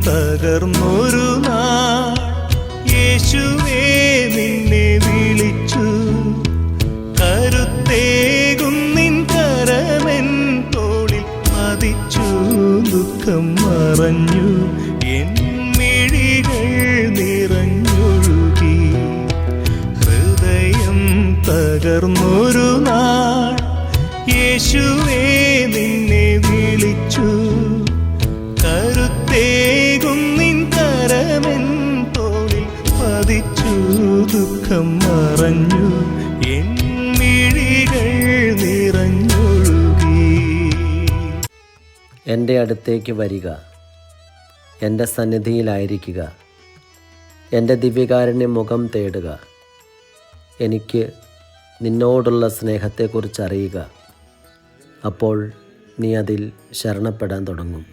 തകർന്നൊരു നാൾ യേശുവേ നിന്നെ വിളിച്ചു. കരുത്തേകും നിൻ കരമെൻ തോളിൽ പതിച്ചു. ദുഃഖം മറഞ്ഞു എൻ മിഴികൾ നിറഞ്ഞൊഴുകി. ഹൃദയം തകർന്നൊരു നാൾ യേശുവേ നിന്നെ വിളിച്ചു. കരുത്തേകും നിൻ കരമെൻ തോളിൽ പതിച്ചു. ദുഃഖം മറഞ്ഞു എൻ മിഴികൾ നിറഞ്ഞൊഴുകി. എൻ്റെ അടുത്തേക്ക് വരിക, എൻ്റെ സന്നിധിയിലായിരിക്കുക, എൻ്റെ ദിവ്യകാരുണ്യ മുഖം തേടുക. എനിക്ക് നിന്നോടുള്ള സ്നേഹത്തെക്കുറിച്ച് അറിയുക. അപ്പോൾ നീ അതിൽ ശരണപ്പെടാൻ തുടങ്ങും.